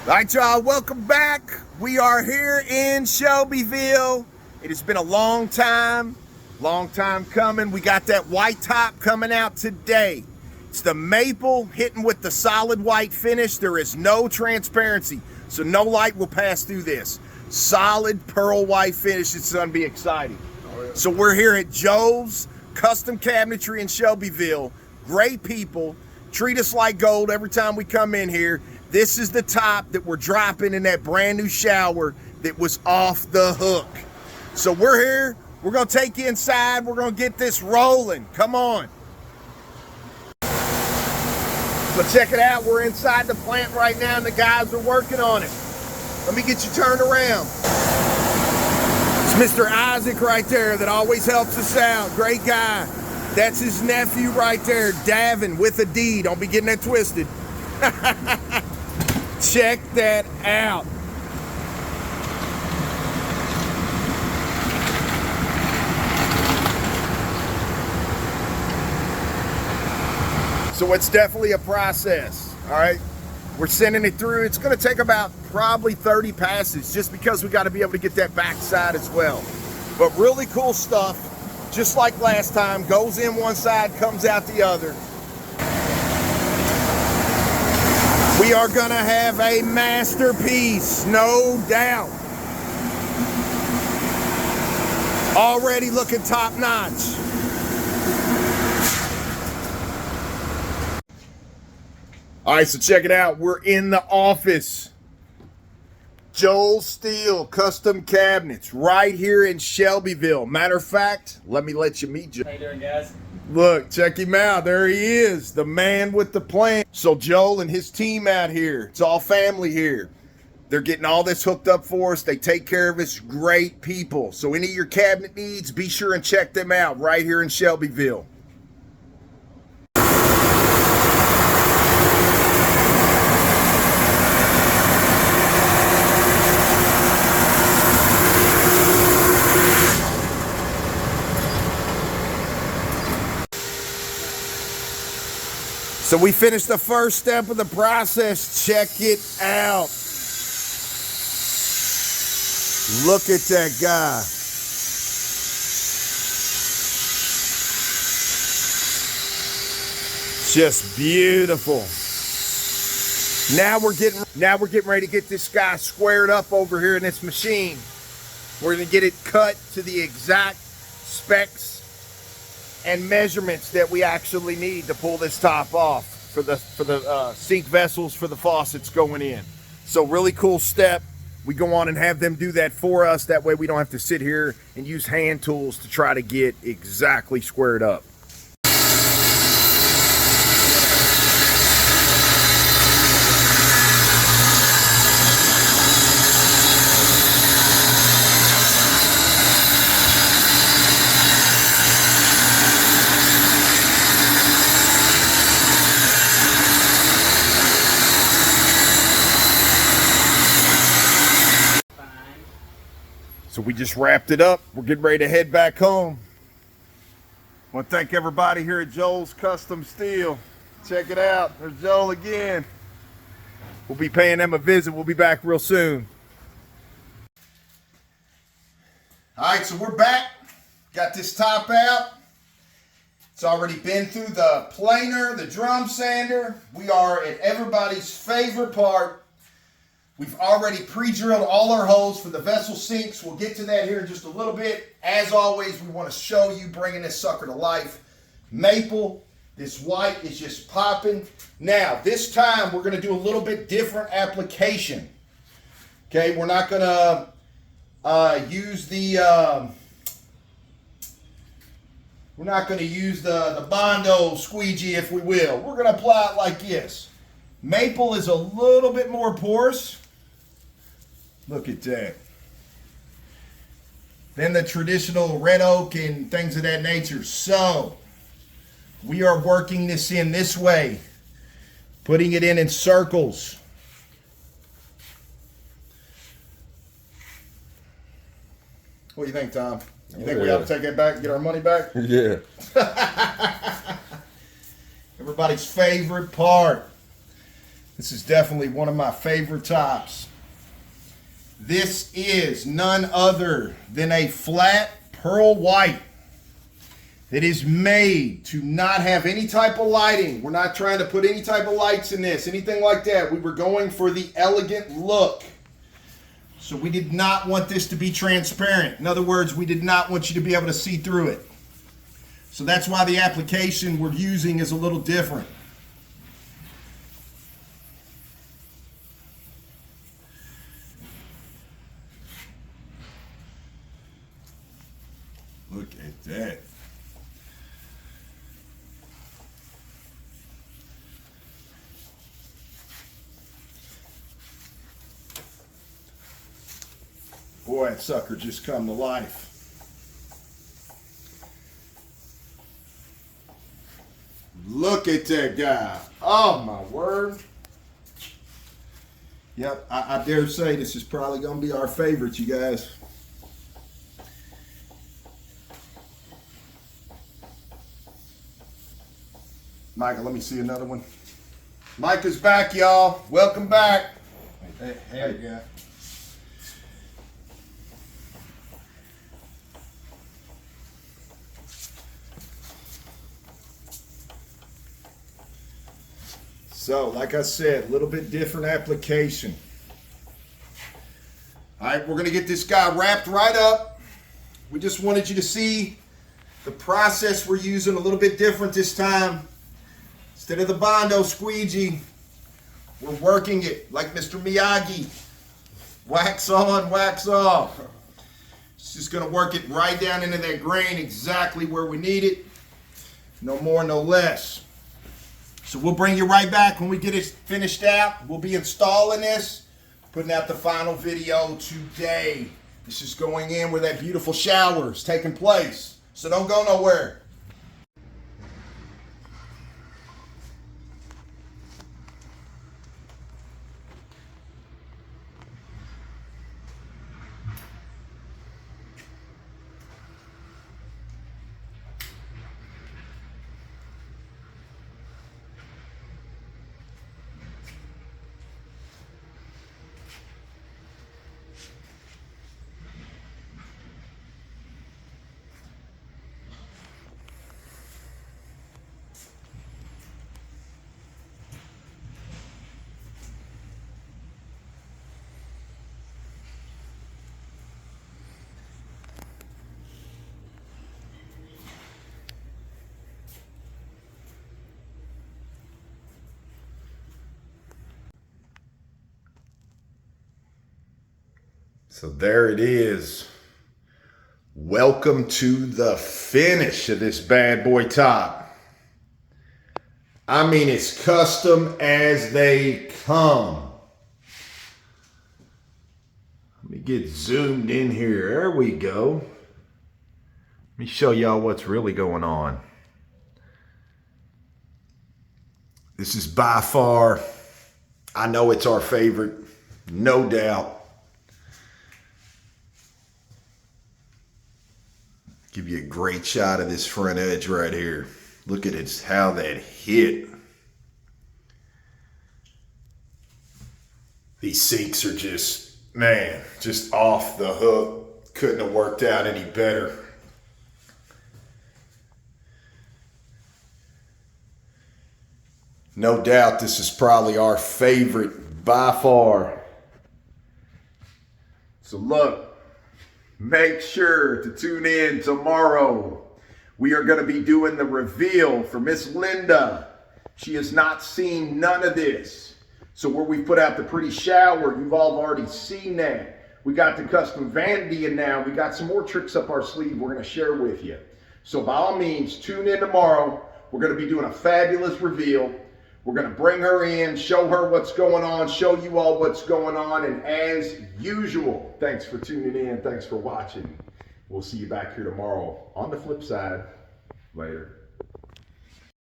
All right, y'all, welcome back. We are here in Shelbyville. It has been a long time coming. We got that white top coming out today. It's the maple hitting with the solid white finish. There is no transparency, so no light will pass through this. Solid pearl white finish. It's going to be exciting. Oh, yeah. So we're here at Joe's Custom Cabinetry in Shelbyville. Great people. Treat us like gold every time we come in here. This is the top that we're dropping in that brand new shower that was off the hook. So we're here. We're going to take you inside. We're going to get this rolling. Come on. So check it out. We're inside the plant right now, and the guys are working on it. Let me get you turned around. It's Mr. Isaac right there that always helps us out. Great guy. That's his nephew right there, Davin, with a D. Don't be getting that twisted. Check that out. So it's definitely a process, all right? We're sending it through. It's gonna take about probably 30 passes just because we gotta be able to get that backside as well. But really cool stuff, just like last time, goes in one side, comes out the other. We are gonna have a masterpiece, no doubt. Already looking top notch. All right, so check it out. We're in the office. Joel Steel Custom Cabinets right here in Shelbyville. Matter of fact, let me let you meet Joel. How you doing, guys? Look, check him out. There he is, the man with the plan. So Joel and his team out here, it's all family here. They're getting all this hooked up for us. They take care of us. Great people. So any of your cabinet needs, be sure and check them out right here in Shelbyville. So we finished the first step of the process. Check it out. Look at that guy. Just beautiful. Now we're getting ready to get this guy squared up over here in this machine. We're gonna get it cut to the exact specs and measurements that we actually need to pull this top off for the sink vessels for the faucets going in. So really cool step. We go on and have them do that for us. That way we don't have to sit here and use hand tools to try to get exactly squared up. So we just wrapped it up. We're getting ready to head back home. I want to thank everybody here at Joel's Custom Steel. Check it out. There's Joel again. We'll be paying them a visit. We'll be back real soon. All right, so we're back. Got this top out. It's already been through the planer, the drum sander. We are at everybody's favorite part. We've already pre-drilled all our holes for the vessel sinks. We'll get to that here in just a little bit. As always, we want to show you bringing this sucker to life. Maple, this white is just popping. Now, this time we're going to do a little bit different application. Okay, we're not going to use the Bondo squeegee, if we will. We're going to apply it like this. Maple is a little bit more porous. Look at that. Than the traditional red oak and things of that nature. So we are working this in this way, putting it in circles. What do you think, Tom? You think we ought to take that back and get our money back? Yeah. Everybody's favorite part. This is definitely one of my favorite tops. This is none other than a flat pearl white that is made to not have any type of lighting. We're not trying to put any type of lights in this, anything like that. We were going for the elegant look. So we did not want this to be transparent. In other words, we did not want you to be able to see through it. So that's why the application we're using is a little different. Look at that. Boy, that sucker just come to life. Look at that guy. Oh my word. Yep, I dare say this is probably going to be our favorite, you guys. Michael, let me see another one. Mike is back, y'all. Welcome back. Hey, yeah. So, like I said, a little bit different application. All right, we're going to get this guy wrapped right up. We just wanted you to see the process we're using a little bit different this time. Instead of the Bondo squeegee, we're working it like Mr. Miyagi. Wax on, wax off. It's just going to work it right down into that grain exactly where we need it. No more, no less. So we'll bring you right back when we get it finished out. We'll be installing this, putting out the final video today. This is going in where that beautiful shower is taking place. So don't go nowhere. So there it is. Welcome to the finish of this bad boy top. I mean, it's custom as they come. Let me get zoomed in here. There we go. Let me show y'all what's really going on. This is by far, I know it's our favorite, no doubt. Give you a great shot of this front edge right here. Look at it, how that hit. These sinks are just, man, just off the hook. Couldn't have worked out any better. No doubt this is probably our favorite by far. So look. Make sure to tune in tomorrow. We are going to be doing the reveal for Miss Linda. She has not seen none of this. So where we put out the pretty shower, you've all already seen that. We got the custom vanity in now. We got some more tricks up our sleeve we're going to share with you. So by all means, tune in tomorrow. We're going to be doing a fabulous reveal. We're going to bring her in, show her what's going on, show you all what's going on. And as usual, thanks for tuning in. Thanks for watching. We'll see you back here tomorrow on the flip side. Later.